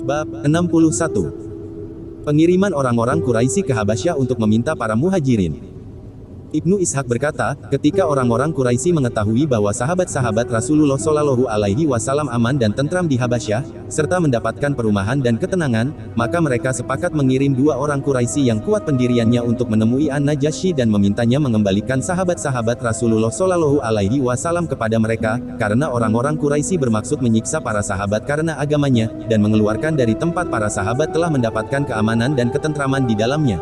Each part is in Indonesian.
Bab 61. Pengiriman orang-orang Quraisy ke Habasyah untuk meminta para muhajirin. Ibnu Ishaq berkata, ketika orang-orang Quraisy mengetahui bahwa sahabat-sahabat Rasulullah Shallallahu Alaihi Wasallam aman dan tentram di Habasyah, serta mendapatkan perumahan dan ketenangan, maka mereka sepakat mengirim 2 orang Quraisy yang kuat pendiriannya untuk menemui An-Najasyi dan memintanya mengembalikan sahabat-sahabat Rasulullah Shallallahu Alaihi Wasallam kepada mereka, karena orang-orang Quraisy bermaksud menyiksa para sahabat karena agamanya, dan mengeluarkan dari tempat para sahabat telah mendapatkan keamanan dan ketentraman di dalamnya,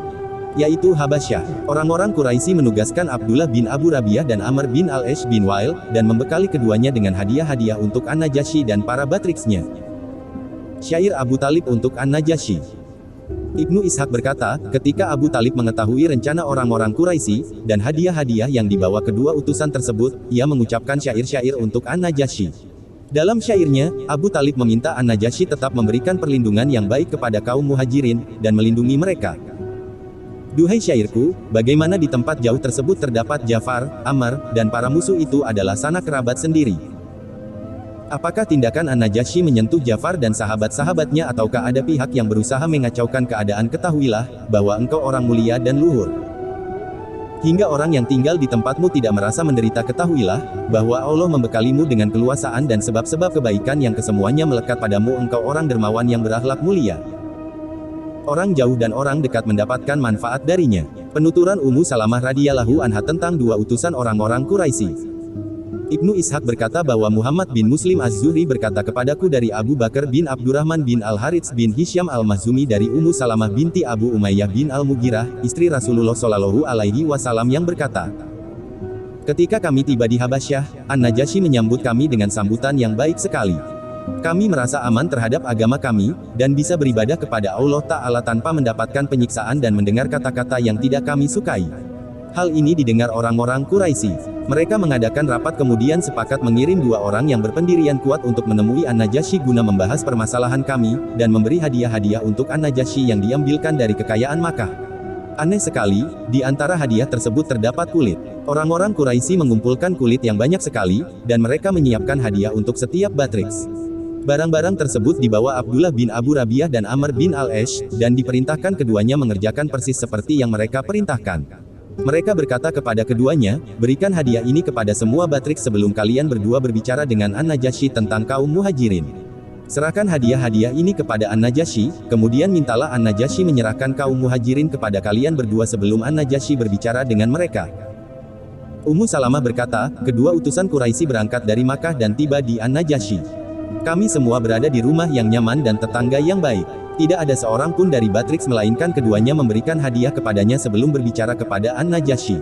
yaitu Habasyah. Orang-orang Quraisy menugaskan Abdullah bin Abu Rabiah dan Amr bin Al-Ash bin Wail, dan membekali keduanya dengan hadiah-hadiah untuk An-Najasyi dan para batriksnya. Syair Abu Talib untuk An-Najasyi. Ibnu Ishaq berkata, ketika Abu Talib mengetahui rencana orang-orang Quraisy, dan hadiah-hadiah yang dibawa kedua utusan tersebut, ia mengucapkan syair-syair untuk An-Najasyi. Dalam syairnya, Abu Talib meminta An-Najasyi tetap memberikan perlindungan yang baik kepada kaum muhajirin, dan melindungi mereka. Duhai syairku, bagaimana di tempat jauh tersebut terdapat Ja'far, Amr, dan para musuh itu adalah sanak kerabat sendiri. Apakah tindakan An-Najasyi menyentuh Ja'far dan sahabat-sahabatnya ataukah ada pihak yang berusaha mengacaukan keadaan? Ketahuilah, bahwa engkau orang mulia dan luhur. Hingga orang yang tinggal di tempatmu tidak merasa menderita. Ketahuilah, bahwa Allah membekalimu dengan keluasaan dan sebab-sebab kebaikan yang kesemuanya melekat padamu. Engkau orang dermawan yang berakhlak mulia. Orang jauh dan orang dekat mendapatkan manfaat darinya. Penuturan Ummu Salamah radhiyallahu anha tentang 2 utusan orang-orang Quraisy. Ibnu Ishaq berkata bahwa Muhammad bin Muslim Az-Zuhri berkata kepadaku dari Abu Bakar bin Abdurrahman bin Al-Harits bin Hisyam Al-Mahzumi dari Ummu Salamah binti Abu Umayyah bin Al-Mughirah, istri Rasulullah Shallallahu Alaihi Wasallam yang berkata, ketika kami tiba di Habasyah, An-Najasyi menyambut kami dengan sambutan yang baik sekali. Kami merasa aman terhadap agama kami, dan bisa beribadah kepada Allah Ta'ala tanpa mendapatkan penyiksaan dan mendengar kata-kata yang tidak kami sukai. Hal ini didengar orang-orang Quraisy. Mereka mengadakan rapat kemudian sepakat mengirim 2 orang yang berpendirian kuat untuk menemui An-Najasyi guna membahas permasalahan kami, dan memberi hadiah-hadiah untuk An-Najasyi yang diambilkan dari kekayaan Makkah. Aneh sekali, di antara hadiah tersebut terdapat kulit. Orang-orang Quraisy mengumpulkan kulit yang banyak sekali, dan mereka menyiapkan hadiah untuk setiap batriks. Barang-barang tersebut dibawa Abdullah bin Abu Rabiah dan Amr bin Al-Ash, dan diperintahkan keduanya mengerjakan persis seperti yang mereka perintahkan. Mereka berkata kepada keduanya, berikan hadiah ini kepada semua batriks sebelum kalian berdua berbicara dengan An-Najasyi tentang kaum muhajirin. Serahkan hadiah-hadiah ini kepada An-Najasyi, kemudian mintalah An-Najasyi menyerahkan kaum muhajirin kepada kalian berdua sebelum An-Najasyi berbicara dengan mereka. Ummu Salamah berkata, kedua utusan Quraisy berangkat dari Makkah dan tiba di An-Najasyi. Kami semua berada di rumah yang nyaman dan tetangga yang baik. Tidak ada seorang pun dari batriks melainkan keduanya memberikan hadiah kepadanya sebelum berbicara kepada An-Najasyi.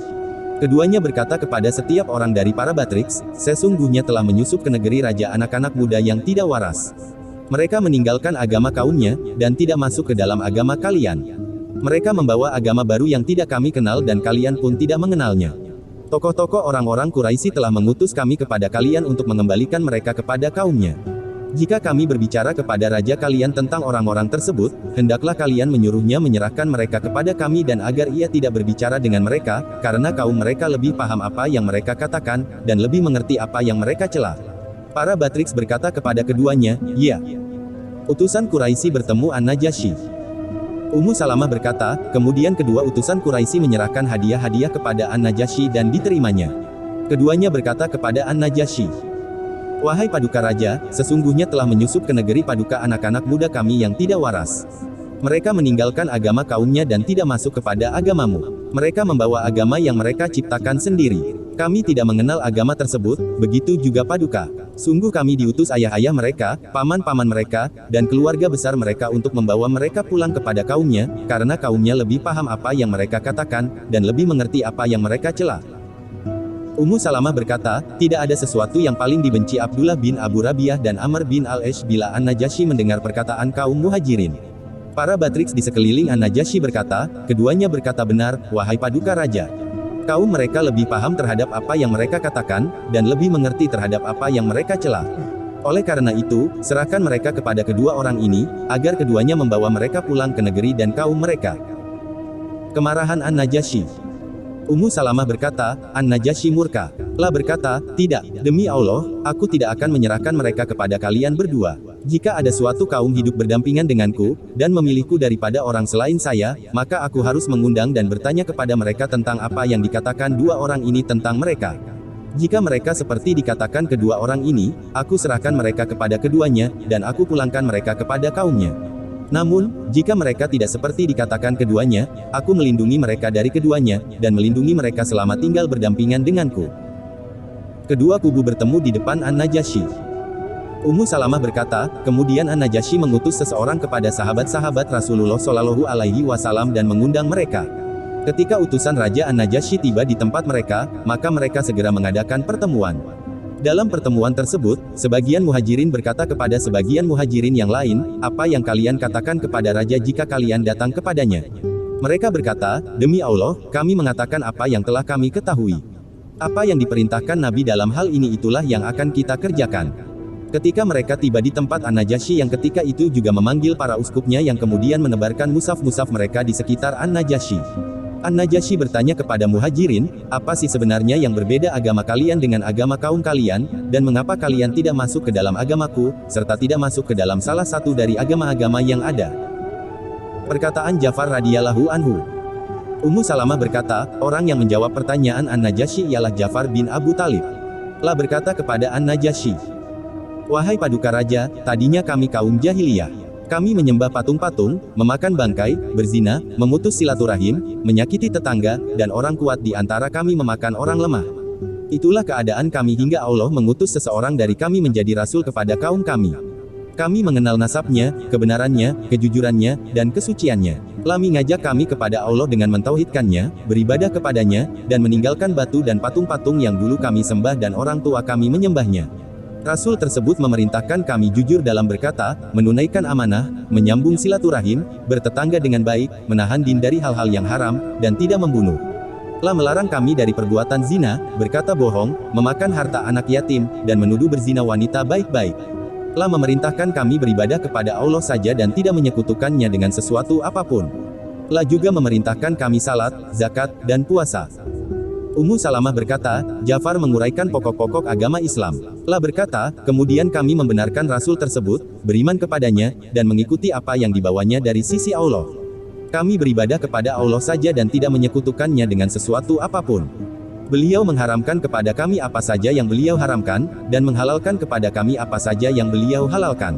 Keduanya berkata kepada setiap orang dari para batriks, sesungguhnya telah menyusup ke negeri raja anak-anak muda yang tidak waras. Mereka meninggalkan agama kaumnya, dan tidak masuk ke dalam agama kalian. Mereka membawa agama baru yang tidak kami kenal dan kalian pun tidak mengenalnya. Tokoh-tokoh orang-orang Quraisy telah mengutus kami kepada kalian untuk mengembalikan mereka kepada kaumnya. Jika kami berbicara kepada raja kalian tentang orang-orang tersebut, hendaklah kalian menyuruhnya menyerahkan mereka kepada kami dan agar ia tidak berbicara dengan mereka, karena kaum mereka lebih paham apa yang mereka katakan, dan lebih mengerti apa yang mereka cela. Para batriks berkata kepada keduanya, ya. Utusan Quraisy bertemu An-Najasyi. Ummu Salamah berkata, kemudian kedua utusan Quraisy menyerahkan hadiah-hadiah kepada An-Najasyi dan diterimanya. Keduanya berkata kepada An-Najasyi, wahai Paduka Raja, sesungguhnya telah menyusup ke negeri Paduka anak-anak muda kami yang tidak waras. Mereka meninggalkan agama kaumnya dan tidak masuk kepada agamamu. Mereka membawa agama yang mereka ciptakan sendiri. Kami tidak mengenal agama tersebut, begitu juga Paduka. Sungguh kami diutus ayah-ayah mereka, paman-paman mereka, dan keluarga besar mereka untuk membawa mereka pulang kepada kaumnya, karena kaumnya lebih paham apa yang mereka katakan, dan lebih mengerti apa yang mereka cela. Ummu Salamah berkata, tidak ada sesuatu yang paling dibenci Abdullah bin Abu Rabiah dan Amr bin Al-Ash bila An-Najasyi mendengar perkataan kaum muhajirin. Para batriks di sekeliling An-Najasyi berkata, keduanya berkata benar, wahai Paduka Raja. Kaum mereka lebih paham terhadap apa yang mereka katakan, dan lebih mengerti terhadap apa yang mereka cela. Oleh karena itu, serahkan mereka kepada kedua orang ini, agar keduanya membawa mereka pulang ke negeri dan kaum mereka. Kemarahan An-Najasyi. Ummu Salamah berkata, An-Najasyi murka. La berkata, tidak, demi Allah, aku tidak akan menyerahkan mereka kepada kalian berdua. Jika ada suatu kaum hidup berdampingan denganku, dan memilihku daripada orang selain saya, maka aku harus mengundang dan bertanya kepada mereka tentang apa yang dikatakan dua orang ini tentang mereka. Jika mereka seperti dikatakan kedua orang ini, aku serahkan mereka kepada keduanya, dan aku pulangkan mereka kepada kaumnya. Namun, jika mereka tidak seperti dikatakan keduanya, aku melindungi mereka dari keduanya, dan melindungi mereka selama tinggal berdampingan denganku. Kedua kubu bertemu di depan An-Najasyi. Ummu Salamah berkata, kemudian An-Najasyi mengutus seseorang kepada sahabat-sahabat Rasulullah Shallallahu Alaihi Wasallam dan mengundang mereka. Ketika utusan Raja An-Najasyi tiba di tempat mereka, maka mereka segera mengadakan pertemuan. Dalam pertemuan tersebut, sebagian muhajirin berkata kepada sebagian muhajirin yang lain, apa yang kalian katakan kepada raja jika kalian datang kepadanya? Mereka berkata, demi Allah, kami mengatakan apa yang telah kami ketahui. Apa yang diperintahkan Nabi dalam hal ini itulah yang akan kita kerjakan. Ketika mereka tiba di tempat An-Najasyi yang ketika itu juga memanggil para uskupnya yang kemudian menebarkan mushaf-mushaf mereka di sekitar An-Najasyi. An-Najasyi bertanya kepada muhajirin, apa sih sebenarnya yang berbeda agama kalian dengan agama kaum kalian, dan mengapa kalian tidak masuk ke dalam agamaku, serta tidak masuk ke dalam salah satu dari agama-agama yang ada? Perkataan Ja'far radhiyallahu anhu. Ummu Salamah berkata, orang yang menjawab pertanyaan An-Najasyi ialah Ja'far bin Abu Talib. La berkata kepada An-Najasyi, wahai paduka raja, tadinya kami kaum jahiliyah. Kami menyembah patung-patung, memakan bangkai, berzina, memutus silaturahim, menyakiti tetangga, dan orang kuat di antara kami memakan orang lemah. Itulah keadaan kami hingga Allah mengutus seseorang dari kami menjadi rasul kepada kaum kami. Kami mengenal nasabnya, kebenarannya, kejujurannya, dan kesuciannya. Kami ngajak kami kepada Allah dengan mentauhidkannya, beribadah kepadanya, dan meninggalkan batu dan patung-patung yang dulu kami sembah dan orang tua kami menyembahnya. Rasul tersebut memerintahkan kami jujur dalam berkata, menunaikan amanah, menyambung silaturahim, bertetangga dengan baik, menahan diri dari hal-hal yang haram, dan tidak membunuh. La melarang kami dari perbuatan zina, berkata bohong, memakan harta anak yatim, dan menuduh berzina wanita baik-baik. La memerintahkan kami beribadah kepada Allah saja dan tidak menyekutukannya dengan sesuatu apapun. La juga memerintahkan kami salat, zakat, dan puasa. Ummu Salamah berkata, Ja'far menguraikan pokok-pokok agama Islam. La berkata, kemudian kami membenarkan Rasul tersebut, beriman kepadanya, dan mengikuti apa yang dibawanya dari sisi Allah. Kami beribadah kepada Allah saja dan tidak menyekutukannya dengan sesuatu apapun. Beliau mengharamkan kepada kami apa saja yang beliau haramkan, dan menghalalkan kepada kami apa saja yang beliau halalkan.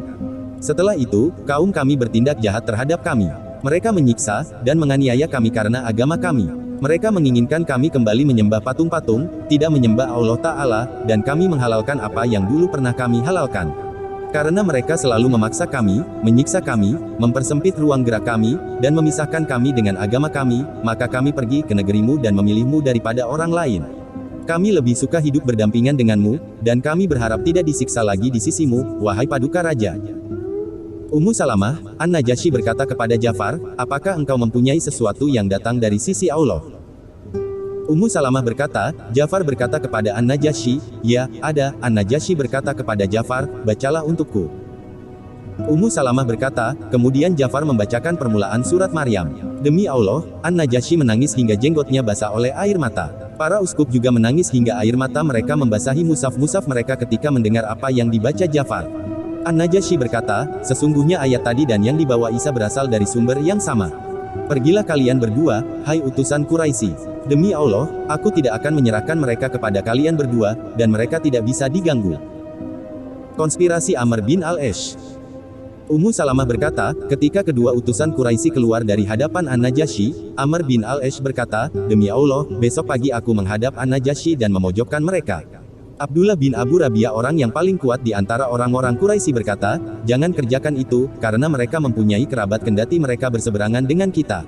Setelah itu, kaum kami bertindak jahat terhadap kami. Mereka menyiksa, dan menganiaya kami karena agama kami. Mereka menginginkan kami kembali menyembah patung-patung, tidak menyembah Allah Ta'ala, dan kami menghalalkan apa yang dulu pernah kami halalkan. Karena mereka selalu memaksa kami, menyiksa kami, mempersempit ruang gerak kami, dan memisahkan kami dengan agama kami, maka kami pergi ke negerimu dan memilihmu daripada orang lain. Kami lebih suka hidup berdampingan denganmu, dan kami berharap tidak disiksa lagi di sisimu, wahai paduka raja. Ummu Salamah, An-Najasyi berkata kepada Ja'far, apakah engkau mempunyai sesuatu yang datang dari sisi Allah? Ummu Salamah berkata, Ja'far berkata kepada An-Najasyi, ya, ada. An-Najasyi berkata kepada Ja'far, bacalah untukku. Ummu Salamah berkata, kemudian Ja'far membacakan permulaan surat Maryam. Demi Allah, An-Najasyi menangis hingga jenggotnya basah oleh air mata. Para uskup juga menangis hingga air mata mereka membasahi mushaf-mushaf mereka ketika mendengar apa yang dibaca Ja'far. An-Najasyi berkata, sesungguhnya ayat tadi dan yang dibawa Isa berasal dari sumber yang sama. Pergilah kalian berdua, hai utusan Quraisy. Demi Allah, aku tidak akan menyerahkan mereka kepada kalian berdua, dan mereka tidak bisa diganggu. Konspirasi Amr bin al-Ash. Ummu Salamah berkata, ketika kedua utusan Quraisy keluar dari hadapan An-Najasyi, Amr bin al-Ash berkata, demi Allah, besok pagi aku menghadap An-Najasyi dan memojokkan mereka. Abdullah bin Abu Rabi'ah orang yang paling kuat di antara orang-orang Quraisy berkata, jangan kerjakan itu, karena mereka mempunyai kerabat kendati mereka berseberangan dengan kita.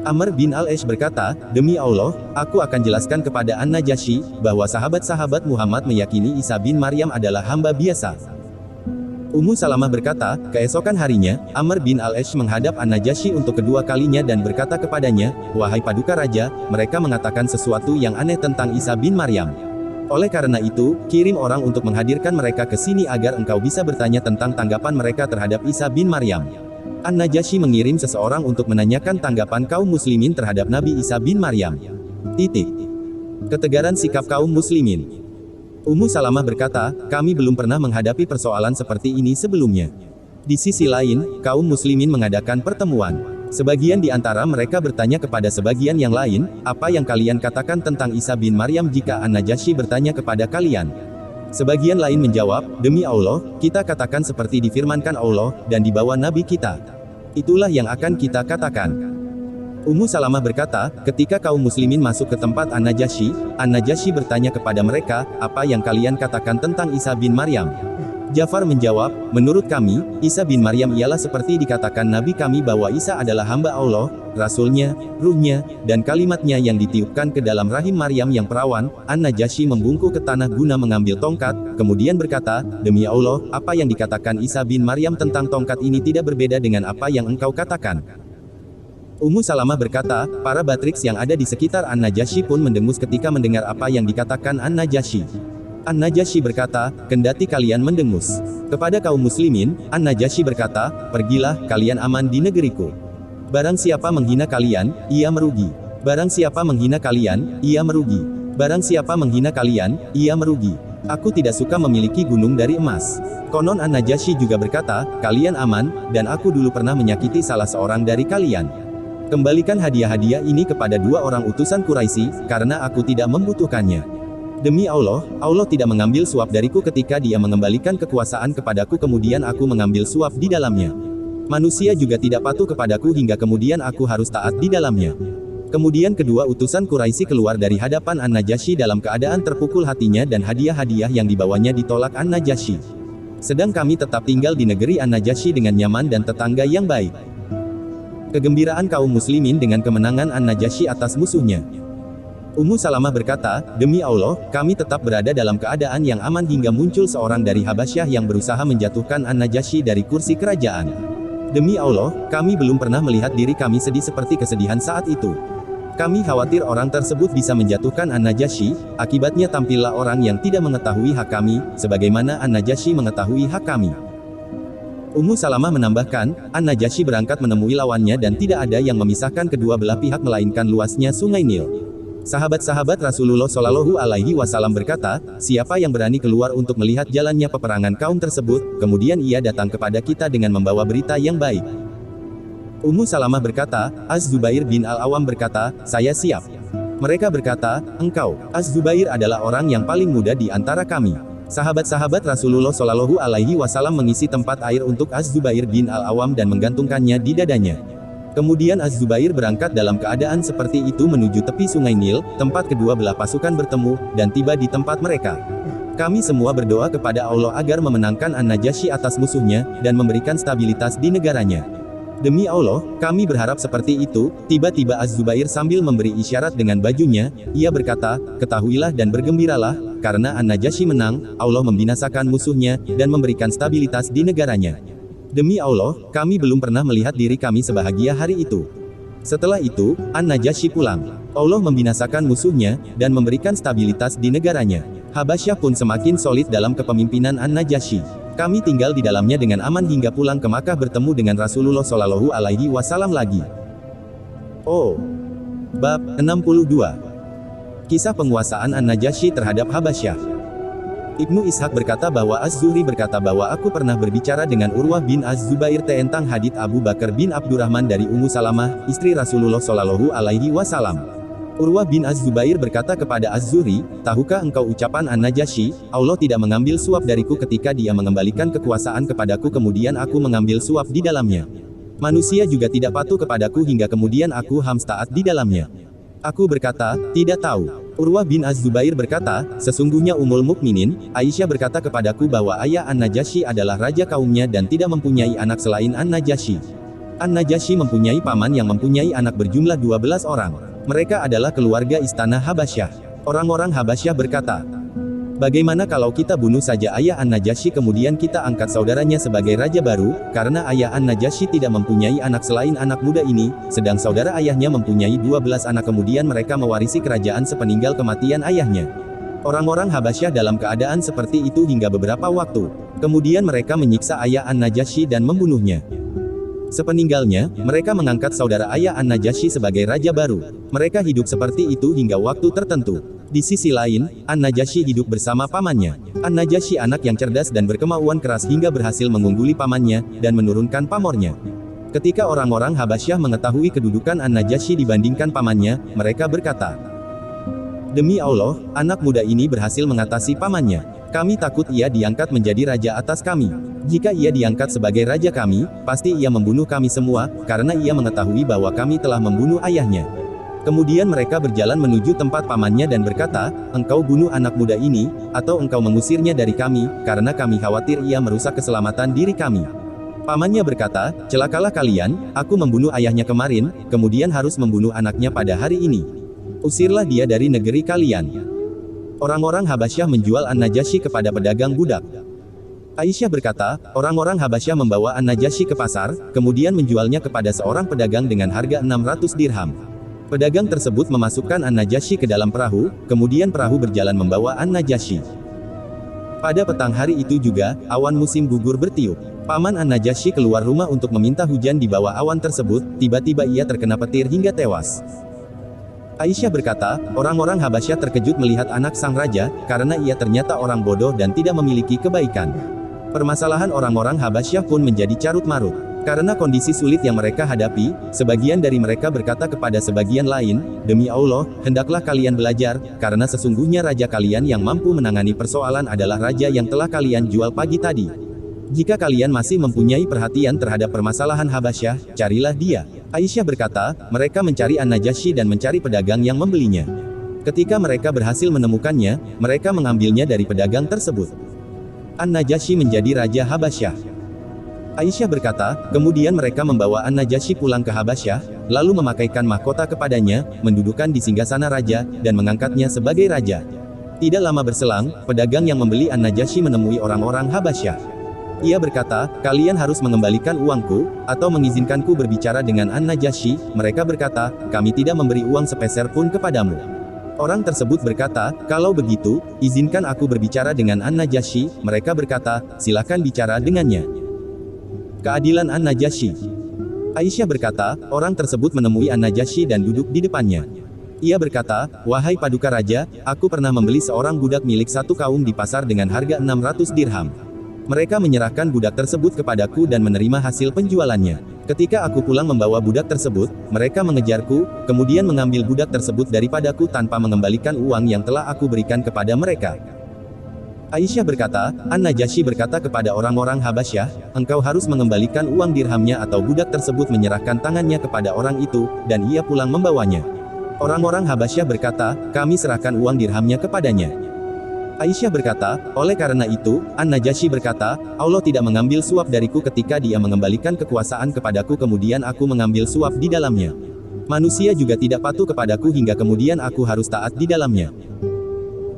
Amr bin al-Ash berkata, demi Allah, aku akan jelaskan kepada An-Najasyi, bahwa sahabat-sahabat Muhammad meyakini Isa bin Maryam adalah hamba biasa. Ummu Salamah berkata, keesokan harinya, Amr bin al-Ash menghadap An-Najasyi untuk kedua kalinya dan berkata kepadanya, wahai paduka raja, mereka mengatakan sesuatu yang aneh tentang Isa bin Maryam. Oleh karena itu, kirim orang untuk menghadirkan mereka ke sini agar engkau bisa bertanya tentang tanggapan mereka terhadap Isa bin Maryam. An-Najasyi mengirim seseorang untuk menanyakan tanggapan kaum muslimin terhadap Nabi Isa bin Maryam. Titik. Ketegaran sikap kaum muslimin. Ummu Salamah berkata, kami belum pernah menghadapi persoalan seperti ini sebelumnya. Di sisi lain, kaum muslimin mengadakan pertemuan. Sebagian di antara mereka bertanya kepada sebagian yang lain, apa yang kalian katakan tentang Isa bin Maryam jika An-Najasyi bertanya kepada kalian? Sebagian lain menjawab, demi Allah, kita katakan seperti difirmankan Allah, dan dibawa Nabi kita. Itulah yang akan kita katakan. Ummu Salamah berkata, ketika kaum muslimin masuk ke tempat An-Najasyi bertanya kepada mereka, apa yang kalian katakan tentang Isa bin Maryam? Ja'far menjawab, menurut kami, Isa bin Maryam ialah seperti dikatakan Nabi kami bahwa Isa adalah hamba Allah, Rasulnya, Ruhnya, dan kalimatnya yang ditiupkan ke dalam rahim Maryam yang perawan. An-Najasyi membungkuk ke tanah guna mengambil tongkat, kemudian berkata, demi Allah, apa yang dikatakan Isa bin Maryam tentang tongkat ini tidak berbeda dengan apa yang engkau katakan. Ummu Salamah berkata, para Batriks yang ada di sekitar An-Najasyi pun mendengus ketika mendengar apa yang dikatakan An-Najasyi. An-Najasyi berkata, kendati kalian mendengus kepada kaum muslimin, An-Najasyi berkata, pergilah, kalian aman di negeriku. Barang siapa menghina kalian, ia merugi. Barang siapa menghina kalian, ia merugi. Barang siapa menghina kalian, ia merugi. Aku tidak suka memiliki gunung dari emas. Konon An-Najasyi juga berkata, kalian aman, dan aku dulu pernah menyakiti salah seorang dari kalian. Kembalikan hadiah-hadiah ini kepada dua orang utusan Quraisy, karena aku tidak membutuhkannya. Demi Allah, Allah tidak mengambil suap dariku ketika Dia mengembalikan kekuasaan kepadaku kemudian aku mengambil suap di dalamnya. Manusia juga tidak patuh kepadaku hingga kemudian aku harus taat di dalamnya. Kemudian kedua utusan Quraisy keluar dari hadapan An-Najasyi dalam keadaan terpukul hatinya dan hadiah-hadiah yang dibawanya ditolak An-Najasyi. Sedang kami tetap tinggal di negeri An-Najasyi dengan nyaman dan tetangga yang baik. Kegembiraan kaum muslimin dengan kemenangan An-Najasyi atas musuhnya. Ummu Salamah berkata, demi Allah, kami tetap berada dalam keadaan yang aman hingga muncul seorang dari Habasyah yang berusaha menjatuhkan An-Najasyi dari kursi kerajaan. Demi Allah, kami belum pernah melihat diri kami sedih seperti kesedihan saat itu. Kami khawatir orang tersebut bisa menjatuhkan An-Najasyi, akibatnya tampillah orang yang tidak mengetahui hak kami, sebagaimana An-Najasyi mengetahui hak kami. Ummu Salamah menambahkan, An-Najasyi berangkat menemui lawannya dan tidak ada yang memisahkan kedua belah pihak melainkan luasnya Sungai Nil. Sahabat-sahabat Rasulullah Shallallahu Alaihi Wasallam berkata, siapa yang berani keluar untuk melihat jalannya peperangan kaum tersebut, kemudian ia datang kepada kita dengan membawa berita yang baik. Ummu Salamah berkata, Az-Zubair bin Al-Awwam berkata, saya siap. Mereka berkata, engkau, Az-Zubair adalah orang yang paling muda di antara kami. Sahabat-sahabat Rasulullah Shallallahu Alaihi Wasallam mengisi tempat air untuk Az-Zubair bin Al-Awwam dan menggantungkannya di dadanya. Kemudian Az-Zubair berangkat dalam keadaan seperti itu menuju tepi Sungai Nil, tempat kedua belah pasukan bertemu, dan tiba di tempat mereka. Kami semua berdoa kepada Allah agar memenangkan An-Najasyi atas musuhnya, dan memberikan stabilitas di negaranya. Demi Allah, kami berharap seperti itu. Tiba-tiba Az-Zubair sambil memberi isyarat dengan bajunya, ia berkata, ketahuilah dan bergembiralah, karena An-Najasyi menang, Allah membinasakan musuhnya, dan memberikan stabilitas di negaranya. Demi Allah, kami belum pernah melihat diri kami sebahagia hari itu. Setelah itu, An-Najasyi pulang. Allah membinasakan musuhnya, dan memberikan stabilitas di negaranya. Habasyah pun semakin solid dalam kepemimpinan An-Najasyi. Kami tinggal di dalamnya dengan aman hingga pulang ke Makkah bertemu dengan Rasulullah Shallallahu Alaihi Wasallam lagi. Oh. Bab 62. Kisah penguasaan An-Najasyi terhadap Habasyah. Ibnu Ishaq berkata bahwa Az-Zuhri berkata bahwa aku pernah berbicara dengan Urwah bin Az-Zubair tentang hadits Abu Bakar bin Abdurrahman dari Ummu Salamah, istri Rasulullah Shallallahu Alaihi Wasallam. Urwah bin Az-Zubair berkata kepada Az-Zuhri, tahukah engkau ucapan An-Najasyi, Allah tidak mengambil suap dariku ketika dia mengembalikan kekuasaan kepadaku kemudian aku mengambil suap di dalamnya. Manusia juga tidak patuh kepadaku hingga kemudian aku taat di dalamnya. Aku berkata, tidak tahu. Urwah bin Az-Zubair berkata, sesungguhnya Ummul Mukminin, Aisyah berkata kepadaku bahwa ayah An-Najasyi adalah raja kaumnya dan tidak mempunyai anak selain An-Najasyi. An-Najasyi mempunyai paman yang mempunyai anak berjumlah 12 orang. Mereka adalah keluarga istana Habasyah. Orang-orang Habasyah berkata, bagaimana kalau kita bunuh saja ayah An-Najasyi kemudian kita angkat saudaranya sebagai raja baru, karena ayah An-Najasyi tidak mempunyai anak selain anak muda ini, sedang saudara ayahnya mempunyai 12 anak kemudian mereka mewarisi kerajaan sepeninggal kematian ayahnya. Orang-orang Habasyah dalam keadaan seperti itu hingga beberapa waktu. Kemudian mereka menyiksa ayah An-Najasyi dan membunuhnya. Sepeninggalnya, mereka mengangkat saudara ayah An-Najasyi sebagai raja baru. Mereka hidup seperti itu hingga waktu tertentu. Di sisi lain, An-Najasyi hidup bersama pamannya. An-Najasyi anak yang cerdas dan berkemauan keras hingga berhasil mengungguli pamannya, dan menurunkan pamornya. Ketika orang-orang Habasyah mengetahui kedudukan An-Najasyi dibandingkan pamannya, mereka berkata, "Demi Allah, anak muda ini berhasil mengatasi pamannya. Kami takut ia diangkat menjadi raja atas kami. Jika ia diangkat sebagai raja kami, pasti ia membunuh kami semua, karena ia mengetahui bahwa kami telah membunuh ayahnya." Kemudian mereka berjalan menuju tempat pamannya dan berkata, "Engkau bunuh anak muda ini, atau engkau mengusirnya dari kami, karena kami khawatir ia merusak keselamatan diri kami." Pamannya berkata, "Celakalah kalian, aku membunuh ayahnya kemarin, kemudian harus membunuh anaknya pada hari ini. Usirlah dia dari negeri kalian." Orang-orang Habasyah menjual An-Najasyi kepada pedagang budak. Aisyah berkata, orang-orang Habasyah membawa An-Najasyi ke pasar, kemudian menjualnya kepada seorang pedagang dengan harga 600 dirham. Pedagang tersebut memasukkan An-Najasyi ke dalam perahu, kemudian perahu berjalan membawa An-Najasyi. Pada petang hari itu juga, awan musim gugur bertiup. Paman An-Najasyi keluar rumah untuk meminta hujan di bawah awan tersebut, tiba-tiba ia terkena petir hingga tewas. Aisyah berkata, orang-orang Habasyah terkejut melihat anak sang raja, karena ia ternyata orang bodoh dan tidak memiliki kebaikan. Permasalahan orang-orang Habasyah pun menjadi carut-marut. Karena kondisi sulit yang mereka hadapi, sebagian dari mereka berkata kepada sebagian lain, "Demi Allah, hendaklah kalian belajar, karena sesungguhnya raja kalian yang mampu menangani persoalan adalah raja yang telah kalian jual pagi tadi. Jika kalian masih mempunyai perhatian terhadap permasalahan Habasyah, carilah dia." Aisyah berkata, mereka mencari An-Najasyi dan mencari pedagang yang membelinya. Ketika mereka berhasil menemukannya, mereka mengambilnya dari pedagang tersebut. An-Najasyi menjadi raja Habasyah. Aisyah berkata, kemudian mereka membawa An-Najasyi pulang ke Habasyah, lalu memakaikan mahkota kepadanya, mendudukkan di singgasana raja, dan mengangkatnya sebagai raja. Tidak lama berselang, pedagang yang membeli An-Najasyi menemui orang-orang Habasyah. Ia berkata, "Kalian harus mengembalikan uangku, atau mengizinkanku berbicara dengan An-Najasyi." Mereka berkata, "Kami tidak memberi uang sepeser pun kepadamu." Orang tersebut berkata, "Kalau begitu, izinkan aku berbicara dengan An-Najasyi." Mereka berkata, "Silakan bicara dengannya." Keadilan An-Najasyi. Aisyah berkata, orang tersebut menemui An-Najasyi dan duduk di depannya. Ia berkata, "Wahai paduka raja, aku pernah membeli seorang budak milik satu kaum di pasar dengan harga 600 dirham. Mereka menyerahkan budak tersebut kepadaku dan menerima hasil penjualannya. Ketika aku pulang membawa budak tersebut, mereka mengejarku, kemudian mengambil budak tersebut daripadaku tanpa mengembalikan uang yang telah aku berikan kepada mereka." Aisyah berkata, An-Najasyi berkata kepada orang-orang Habasyah, "Engkau harus mengembalikan uang dirhamnya atau budak tersebut menyerahkan tangannya kepada orang itu, dan ia pulang membawanya." Orang-orang Habasyah berkata, "Kami serahkan uang dirhamnya kepadanya." Aisyah berkata, "Oleh karena itu, An-Najasyi berkata, Allah tidak mengambil suap dariku ketika dia mengembalikan kekuasaan kepadaku kemudian aku mengambil suap di dalamnya. Manusia juga tidak patuh kepadaku hingga kemudian aku harus taat di dalamnya."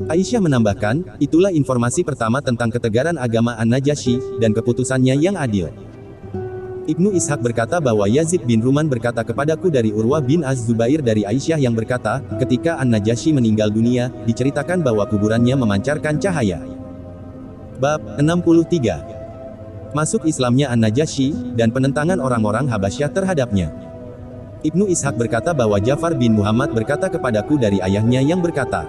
Aisyah menambahkan, itulah informasi pertama tentang ketegaran agama An-Najasyi, dan keputusannya yang adil. Ibnu Ishaq berkata bahwa Yazid bin Ruman berkata kepadaku dari Urwah bin Az-Zubair dari Aisyah yang berkata, ketika An-Najasyi meninggal dunia, diceritakan bahwa kuburannya memancarkan cahaya. Bab 63. Masuk Islamnya An-Najasyi, dan penentangan orang-orang Habasyah terhadapnya. Ibnu Ishaq berkata bahwa Ja'far bin Muhammad berkata kepadaku dari ayahnya yang berkata,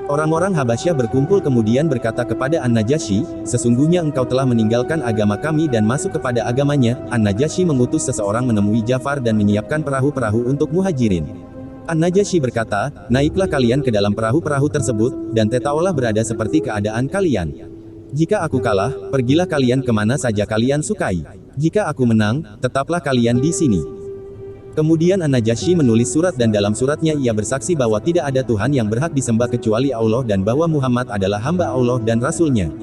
orang-orang Habasyah berkumpul kemudian berkata kepada An-Najasyi, "Sesungguhnya engkau telah meninggalkan agama kami dan masuk kepada agamanya." An-Najasyi mengutus seseorang menemui Ja'far dan menyiapkan perahu-perahu untuk muhajirin. An-Najasyi berkata, "Naiklah kalian ke dalam perahu-perahu tersebut, dan tetaulah berada seperti keadaan kalian. Jika aku kalah, pergilah kalian kemana saja kalian sukai. Jika aku menang, tetaplah kalian di sini." Kemudian An-Najasyi menulis surat dan dalam suratnya ia bersaksi bahwa tidak ada Tuhan yang berhak disembah kecuali Allah dan bahwa Muhammad adalah hamba Allah dan Rasul-Nya.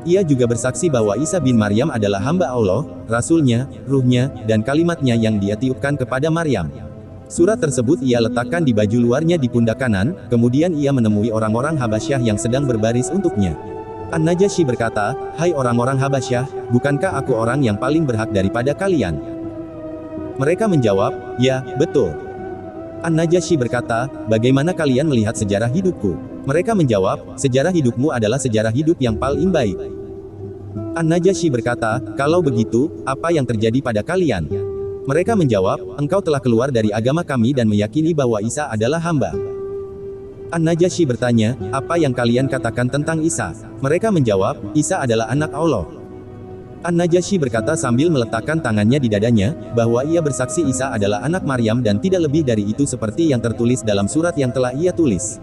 Ia juga bersaksi bahwa Isa bin Maryam adalah hamba Allah, Rasul-Nya, Ruh-Nya, dan kalimat-Nya yang dia tiupkan kepada Maryam. Surat tersebut ia letakkan di baju luarnya di pundak kanan, kemudian ia menemui orang-orang Habasyah yang sedang berbaris untuknya. An-Najasyi berkata, "Hai orang-orang Habasyah, bukankah aku orang yang paling berhak daripada kalian?" Mereka menjawab, "Ya, betul." An-Najasyi berkata, "Bagaimana kalian melihat sejarah hidupku?" Mereka menjawab, "Sejarah hidupmu adalah sejarah hidup yang paling baik." An-Najasyi berkata, "Kalau begitu, apa yang terjadi pada kalian?" Mereka menjawab, "Engkau telah keluar dari agama kami dan meyakini bahwa Isa adalah hamba." An-Najasyi bertanya, "Apa yang kalian katakan tentang Isa?" Mereka menjawab, "Isa adalah anak Allah." An-Najasyi berkata sambil meletakkan tangannya di dadanya, bahwa ia bersaksi Isa adalah anak Maryam dan tidak lebih dari itu seperti yang tertulis dalam surat yang telah ia tulis.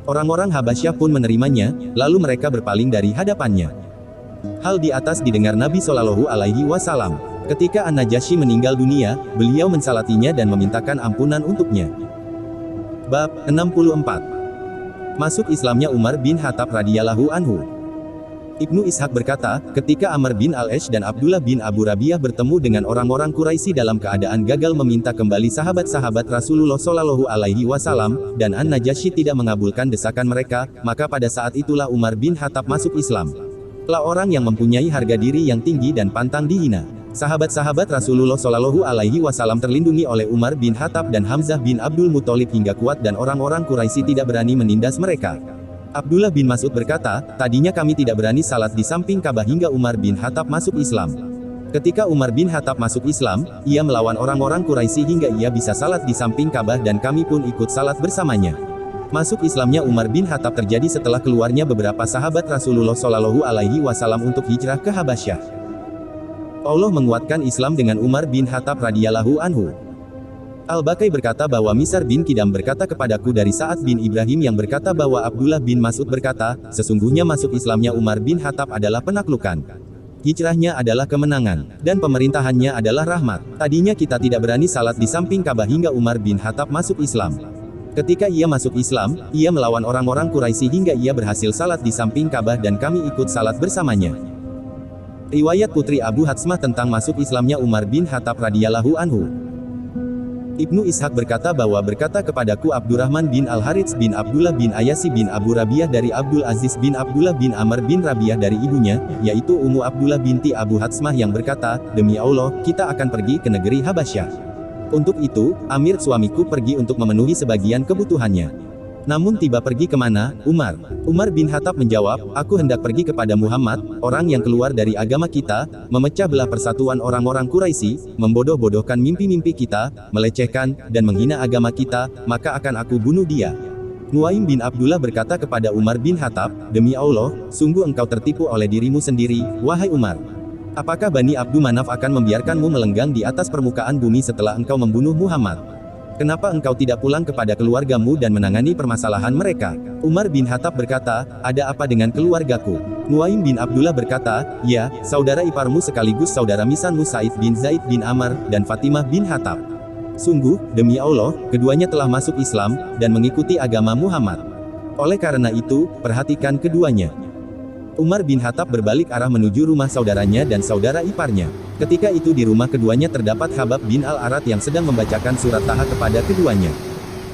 Orang-orang Habasyah pun menerimanya, lalu mereka berpaling dari hadapannya. Hal di atas didengar Nabi Shallallahu Alaihi Wasallam. Ketika An-Najasyi meninggal dunia, beliau mensalatinya dan memintakan ampunan untuknya. Bab 64. Masuk Islamnya Umar bin Khattab radhiyallahu anhu. Ibnu Ishaq berkata, ketika Amr bin Al-Ash dan Abdullah bin Abu Rabiah bertemu dengan orang-orang Quraisy dalam keadaan gagal meminta kembali sahabat-sahabat Rasulullah Shallallahu Alaihi Wasallam, dan An-Najasyi tidak mengabulkan desakan mereka, maka pada saat itulah Umar bin Khattab masuk Islam. Lah orang yang mempunyai harga diri yang tinggi dan pantang dihina. Sahabat-sahabat Rasulullah Shallallahu Alaihi Wasallam terlindungi oleh Umar bin Khattab dan Hamzah bin Abdul Muthalib hingga kuat dan orang-orang Quraisy tidak berani menindas mereka. Abdullah bin Mas'ud berkata, tadinya kami tidak berani salat di samping Ka'bah hingga Umar bin Khattab masuk Islam. Ketika Umar bin Khattab masuk Islam, ia melawan orang-orang Quraisy hingga ia bisa salat di samping Ka'bah dan kami pun ikut salat bersamanya. Masuk Islamnya Umar bin Khattab terjadi setelah keluarnya beberapa sahabat Rasulullah Shallallahu Alaihi Wasallam untuk hijrah ke Habasyah. Allah menguatkan Islam dengan Umar bin Khattab radhiyallahu anhu. Al-Baqai berkata bahwa Misar bin Kidam berkata kepadaku dari Sa'ad bin Ibrahim yang berkata bahwa Abdullah bin Mas'ud berkata, sesungguhnya masuk Islamnya Umar bin Khattab adalah penaklukan. Hijrahnya adalah kemenangan, dan pemerintahannya adalah rahmat. Tadinya kita tidak berani salat di samping Ka'bah hingga Umar bin Khattab masuk Islam. Ketika ia masuk Islam, ia melawan orang-orang Quraisy hingga ia berhasil salat di samping Ka'bah dan kami ikut salat bersamanya. Riwayat Putri Abu Hatsmah tentang masuk Islamnya Umar bin Khattab radhiyallahu anhu. Ibnu Ishaq berkata bahwa berkata kepadaku Abdurrahman bin Al-Harits bin Abdullah bin Ayasi bin Abu Rabiah dari Abdul Aziz bin Abdullah bin Amr bin Rabiah dari ibunya, yaitu Ummu Abdullah binti Abu Hatsmah yang berkata, demi Allah, kita akan pergi ke negeri Habasyah. Untuk itu, Amir suamiku pergi untuk memenuhi sebagian kebutuhannya. Namun tiba pergi kemana, Umar? Umar bin Khattab menjawab, aku hendak pergi kepada Muhammad, orang yang keluar dari agama kita, memecah belah persatuan orang-orang Quraisy, membodoh-bodohkan mimpi-mimpi kita, melecehkan, dan menghina agama kita, maka akan aku bunuh dia. Nuaim bin Abdullah berkata kepada Umar bin Khattab, demi Allah, sungguh engkau tertipu oleh dirimu sendiri, wahai Umar. Apakah Bani Abdu Manaf akan membiarkanmu melenggang di atas permukaan bumi setelah engkau membunuh Muhammad? Kenapa engkau tidak pulang kepada keluargamu dan menangani permasalahan mereka? Umar bin Khattab berkata, ada apa dengan keluargaku? Nuaim bin Abdullah berkata, ya, saudara iparmu sekaligus saudara misanmu Sa'id bin Zaid bin Amr, dan Fatimah bin Khattab. Sungguh, demi Allah, keduanya telah masuk Islam, dan mengikuti agama Muhammad. Oleh karena itu, perhatikan keduanya. Umar bin Khattab berbalik arah menuju rumah saudaranya dan saudara iparnya. Ketika itu di rumah keduanya terdapat Habab bin Al-Arat yang sedang membacakan surat Taha kepada keduanya.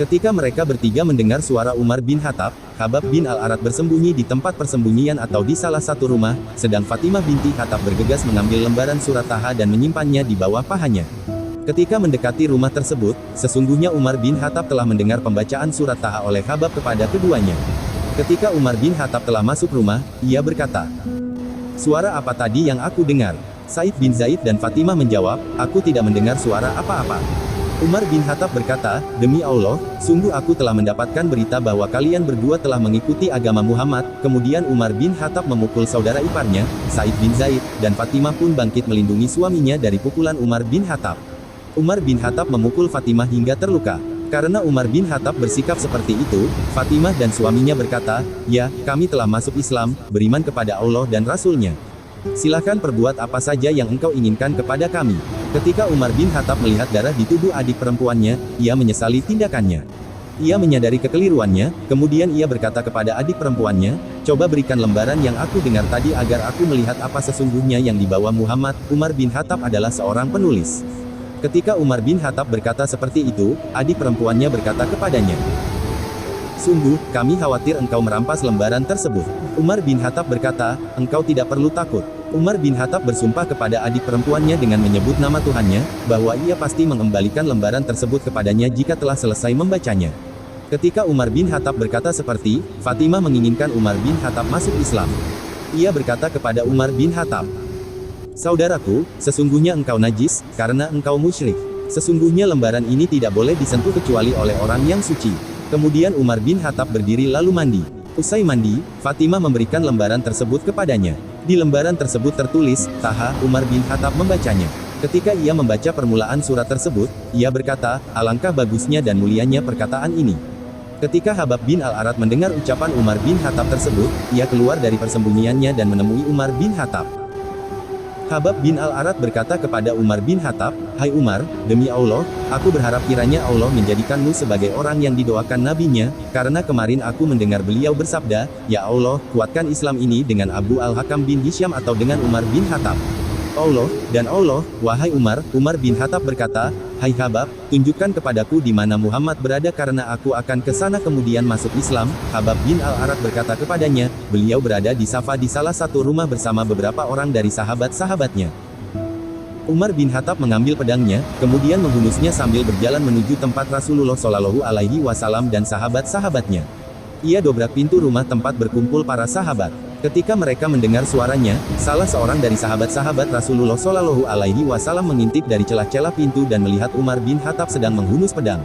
Ketika mereka bertiga mendengar suara Umar bin Khattab, Habab bin Al-Arat bersembunyi di tempat persembunyian atau di salah satu rumah, sedang Fatimah binti Khattab bergegas mengambil lembaran surat Taha dan menyimpannya di bawah pahanya. Ketika mendekati rumah tersebut, sesungguhnya Umar bin Khattab telah mendengar pembacaan surat Taha oleh Habab kepada keduanya. Ketika Umar bin Khattab telah masuk rumah, ia berkata, suara apa tadi yang aku dengar? Sa'id bin Zaid dan Fatimah menjawab, aku tidak mendengar suara apa-apa. Umar bin Khattab berkata, demi Allah, sungguh aku telah mendapatkan berita bahwa kalian berdua telah mengikuti agama Muhammad. Kemudian Umar bin Khattab memukul saudara iparnya, Sa'id bin Zaid, dan Fatimah pun bangkit melindungi suaminya dari pukulan Umar bin Khattab. Umar bin Khattab memukul Fatimah hingga terluka. Karena Umar bin Khattab bersikap seperti itu, Fatimah dan suaminya berkata, ya, kami telah masuk Islam, beriman kepada Allah dan Rasul-Nya. Silakan perbuat apa saja yang engkau inginkan kepada kami. Ketika Umar bin Khattab melihat darah di tubuh adik perempuannya, ia menyesali tindakannya. Ia menyadari kekeliruannya, kemudian ia berkata kepada adik perempuannya, coba berikan lembaran yang aku dengar tadi agar aku melihat apa sesungguhnya yang dibawa Muhammad. Umar bin Khattab adalah seorang penulis. Ketika Umar bin Khattab berkata seperti itu, adik perempuannya berkata kepadanya, sungguh, kami khawatir engkau merampas lembaran tersebut. Umar bin Khattab berkata, engkau tidak perlu takut. Umar bin Khattab bersumpah kepada adik perempuannya dengan menyebut nama Tuhannya, bahwa ia pasti mengembalikan lembaran tersebut kepadanya jika telah selesai membacanya. Ketika Umar bin Khattab berkata seperti, Fatimah menginginkan Umar bin Khattab masuk Islam. Ia berkata kepada Umar bin Khattab, "Saudaraku, sesungguhnya engkau najis, karena engkau musyrik. Sesungguhnya lembaran ini tidak boleh disentuh kecuali oleh orang yang suci." Kemudian Umar bin Khattab berdiri lalu mandi. Usai mandi, Fatimah memberikan lembaran tersebut kepadanya. Di lembaran tersebut tertulis, "Taha." Umar bin Khattab membacanya. Ketika ia membaca permulaan surat tersebut, ia berkata, "Alangkah bagusnya dan mulianya perkataan ini." Ketika Habab bin Al-Arat mendengar ucapan Umar bin Khattab tersebut, ia keluar dari persembunyiannya dan menemui Umar bin Khattab. Habab bin Al-Arat berkata kepada Umar bin Khattab, "Hai Umar, demi Allah, aku berharap kiranya Allah menjadikanmu sebagai orang yang didoakan nabinya, karena kemarin aku mendengar beliau bersabda, 'Ya Allah, kuatkan Islam ini dengan Abu Al-Hakam bin Hisham atau dengan Umar bin Khattab.' Allah, dan Allah, wahai Umar." Umar bin Khattab berkata, "Hai Habab, tunjukkan kepadaku di mana Muhammad berada karena aku akan ke sana kemudian masuk Islam." Habab bin Al-Arat berkata kepadanya, "Beliau berada di Safa di salah satu rumah bersama beberapa orang dari sahabat-sahabatnya." Umar bin Khattab mengambil pedangnya, kemudian menghunusnya sambil berjalan menuju tempat Rasulullah Shallallahu Alaihi Wasallam dan sahabat-sahabatnya. Ia dobrak pintu rumah tempat berkumpul para sahabat. Ketika mereka mendengar suaranya, salah seorang dari sahabat-sahabat Rasulullah Shallallahu Alaihi Wasallam mengintip dari celah-celah pintu dan melihat Umar bin Khattab sedang menghunus pedang.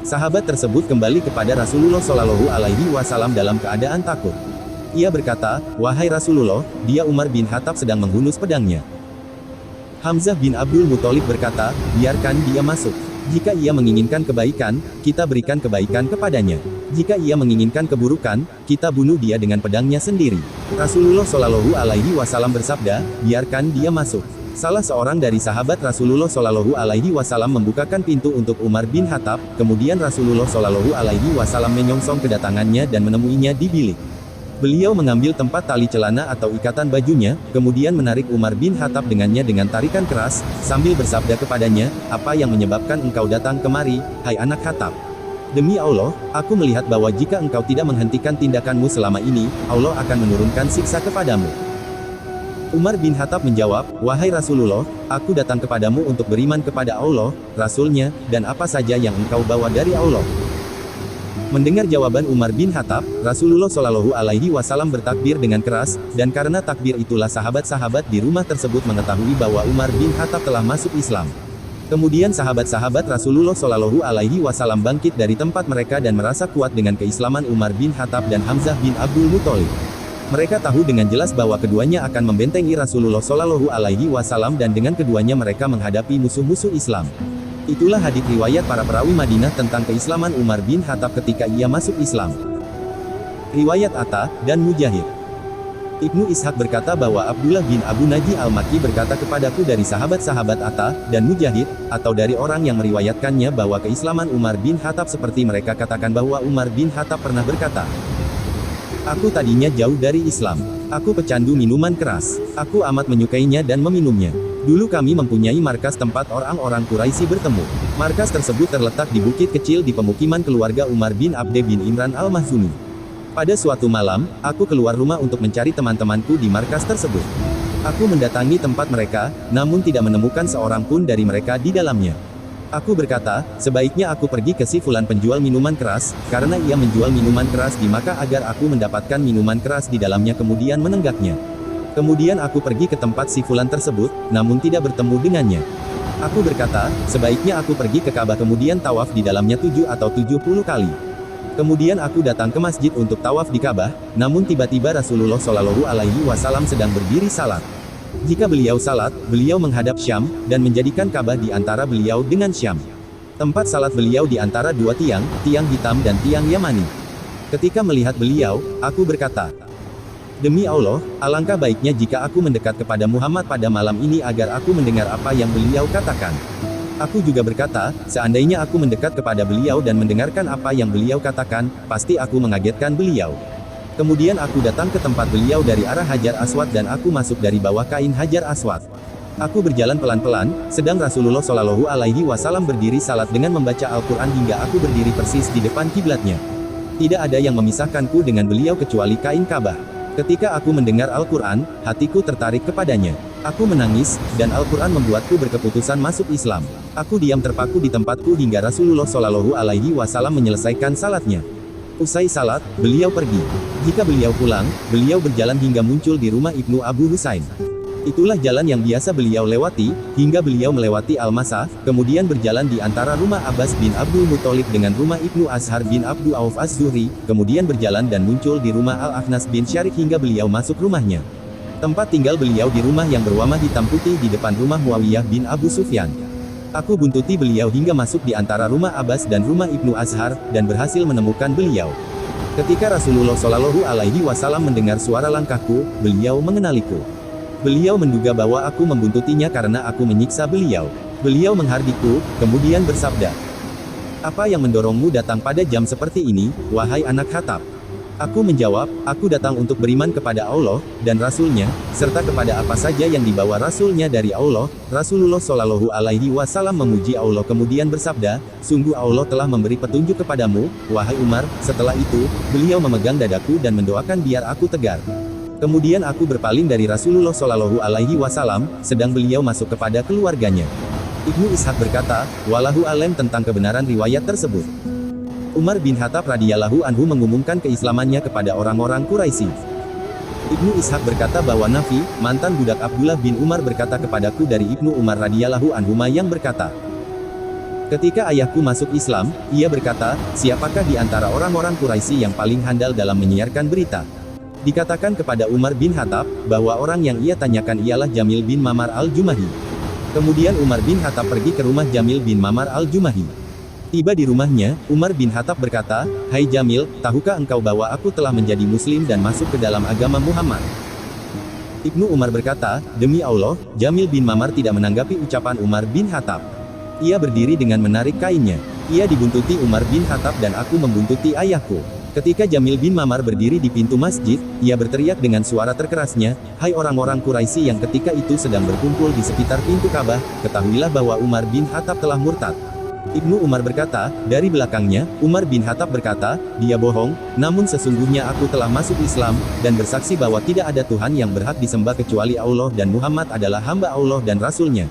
Sahabat tersebut kembali kepada Rasulullah Shallallahu Alaihi Wasallam dalam keadaan takut. Ia berkata, "Wahai Rasulullah, dia Umar bin Khattab sedang menghunus pedangnya." Hamzah bin Abdul Muthalib berkata, "Biarkan dia masuk. Jika ia menginginkan kebaikan, kita berikan kebaikan kepadanya. Jika ia menginginkan keburukan, kita bunuh dia dengan pedangnya sendiri." Rasulullah Shallallahu Alaihi Wasallam bersabda, "Biarkan dia masuk." Salah seorang dari sahabat Rasulullah Shallallahu Alaihi Wasallam membukakan pintu untuk Umar bin Khattab, kemudian Rasulullah Shallallahu Alaihi Wasallam menyongsong kedatangannya dan menemuinya di bilik. Beliau mengambil tempat tali celana atau ikatan bajunya, kemudian menarik Umar bin Khattab dengannya dengan tarikan keras, sambil bersabda kepadanya, "Apa yang menyebabkan engkau datang kemari, hai anak Khattab? Demi Allah, aku melihat bahwa jika engkau tidak menghentikan tindakanmu selama ini, Allah akan menurunkan siksa kepadamu." Umar bin Khattab menjawab, "Wahai Rasulullah, aku datang kepadamu untuk beriman kepada Allah, Rasul-Nya, dan apa saja yang engkau bawa dari Allah." Mendengar jawaban Umar bin Khattab, Rasulullah Shallallahu Alaihi Wasallam bertakbir dengan keras, dan karena takbir itulah sahabat-sahabat di rumah tersebut mengetahui bahwa Umar bin Khattab telah masuk Islam. Kemudian sahabat-sahabat Rasulullah Shallallahu Alaihi Wasallam bangkit dari tempat mereka dan merasa kuat dengan keislaman Umar bin Khattab dan Hamzah bin Abdul Muthalib. Mereka tahu dengan jelas bahwa keduanya akan membentengi Rasulullah Shallallahu Alaihi Wasallam dan dengan keduanya mereka menghadapi musuh-musuh Islam. Itulah hadits riwayat para perawi Madinah tentang keislaman Umar bin Khattab ketika ia masuk Islam. Riwayat Atta dan Mujahid. Ibnu Ishaq berkata bahwa Abdullah bin Abu Naji al-Makki berkata kepadaku dari sahabat-sahabat Atta dan Mujahid, atau dari orang yang meriwayatkannya bahwa keislaman Umar bin Khattab seperti mereka katakan bahwa Umar bin Khattab pernah berkata, "Aku tadinya jauh dari Islam. Aku pecandu minuman keras. Aku amat menyukainya dan meminumnya. Dulu kami mempunyai markas tempat orang-orang Quraisy bertemu. Markas tersebut terletak di bukit kecil di pemukiman keluarga Umar bin Abde bin Imran al-Mahzumi. Pada suatu malam, aku keluar rumah untuk mencari teman-temanku di markas tersebut. Aku mendatangi tempat mereka, namun tidak menemukan seorang pun dari mereka di dalamnya. Aku berkata, sebaiknya aku pergi ke si fulan penjual minuman keras, karena ia menjual minuman keras di Makkah agar aku mendapatkan minuman keras di dalamnya kemudian menenggaknya. Kemudian aku pergi ke tempat si fulan tersebut, namun tidak bertemu dengannya. Aku berkata, sebaiknya aku pergi ke Ka'bah kemudian tawaf di dalamnya 7 atau 70 kali. Kemudian aku datang ke masjid untuk tawaf di Ka'bah, namun tiba-tiba Rasulullah Shallallahu Alaihi Wasallam sedang berdiri salat. Jika beliau salat, beliau menghadap Syam, dan menjadikan Ka'bah di antara beliau dengan Syam. Tempat salat beliau di antara dua tiang, tiang hitam dan tiang Yamani. Ketika melihat beliau, aku berkata, demi Allah, alangkah baiknya jika aku mendekat kepada Muhammad pada malam ini agar aku mendengar apa yang beliau katakan. Aku juga berkata, seandainya aku mendekat kepada beliau dan mendengarkan apa yang beliau katakan, pasti aku mengagetkan beliau. Kemudian aku datang ke tempat beliau dari arah Hajar Aswad dan aku masuk dari bawah kain Hajar Aswad. Aku berjalan pelan-pelan, sedang Rasulullah Shallallahu Alaihi Wasallam berdiri salat dengan membaca Al-Quran hingga aku berdiri persis di depan kiblatnya. Tidak ada yang memisahkanku dengan beliau kecuali kain Ka'bah. Ketika aku mendengar Al-Quran, hatiku tertarik kepadanya. Aku menangis, dan Al-Quran membuatku berkeputusan masuk Islam. Aku diam terpaku di tempatku hingga Rasulullah Shallallahu Alaihi Wasallam menyelesaikan salatnya. Usai salat, beliau pergi. Jika beliau pulang, beliau berjalan hingga muncul di rumah Ibnu Abu Husain. Itulah jalan yang biasa beliau lewati, hingga beliau melewati Al-Masa, kemudian berjalan di antara rumah Abbas bin Abdul Muthalib dengan rumah Ibnu Ashar bin Abdu Auf Az-Zuhri, kemudian berjalan dan muncul di rumah Al-Akhnas bin Syarik hingga beliau masuk rumahnya. Tempat tinggal beliau di rumah yang berwarna hitam putih di depan rumah Muawiyah bin Abu Sufyan. Aku buntuti beliau hingga masuk di antara rumah Abbas dan rumah Ibnu Ashar, dan berhasil menemukan beliau. Ketika Rasulullah Shallallahu Alaihi Wasallam mendengar suara langkahku, beliau mengenaliku. Beliau menduga bahwa aku membuntutinya karena aku menyiksa beliau. Beliau menghardikku, kemudian bersabda, "Apa yang mendorongmu datang pada jam seperti ini, wahai anak Khattab?" Aku menjawab, "Aku datang untuk beriman kepada Allah dan Rasul-Nya, serta kepada apa saja yang dibawa Rasul-Nya dari Allah." Rasulullah Shallallahu Alaihi Wasallam memuji Allah kemudian bersabda, "Sungguh Allah telah memberi petunjuk kepadamu, wahai Umar." Setelah itu, beliau memegang dadaku dan mendoakan biar aku tegar. Kemudian aku berpaling dari Rasulullah Shallallahu Alaihi Wasallam, sedang beliau masuk kepada keluarganya. Ibnu Ishaq berkata, "Wallahu alam tentang kebenaran riwayat tersebut." Umar bin Khattab radhiyallahu anhu mengumumkan keislamannya kepada orang-orang Quraisy. Ibnu Ishaq berkata bahwa Nafi, mantan budak Abdullah bin Umar berkata kepadaku dari Ibnu Umar radhiyallahu anhu yang berkata, "Ketika ayahku masuk Islam, ia berkata, 'Siapakah di antara orang-orang Quraisy yang paling handal dalam menyiarkan berita?' Dikatakan kepada Umar bin Khattab, bahwa orang yang ia tanyakan ialah Jamil bin Mamar al-Jumahi. Kemudian Umar bin Khattab pergi ke rumah Jamil bin Mamar al-Jumahi. Tiba di rumahnya, Umar bin Khattab berkata, 'Hai Jamil, tahukah engkau bahwa aku telah menjadi muslim dan masuk ke dalam agama Muhammad?' Ibnu Umar berkata, 'Demi Allah, Jamil bin Mamar tidak menanggapi ucapan Umar bin Khattab. Ia berdiri dengan menarik kainnya. Ia dibuntuti Umar bin Khattab dan aku membuntuti ayahku. Ketika Jamil bin Mamar berdiri di pintu masjid, ia berteriak dengan suara terkerasnya, 'Hai orang-orang Quraisy yang ketika itu sedang berkumpul di sekitar pintu Ka'bah, ketahuilah bahwa Umar bin Khattab telah murtad.' Ibnu Umar berkata, dari belakangnya, Umar bin Khattab berkata, 'Dia bohong, namun sesungguhnya aku telah masuk Islam, dan bersaksi bahwa tidak ada Tuhan yang berhak disembah kecuali Allah dan Muhammad adalah hamba Allah dan Rasul-Nya.'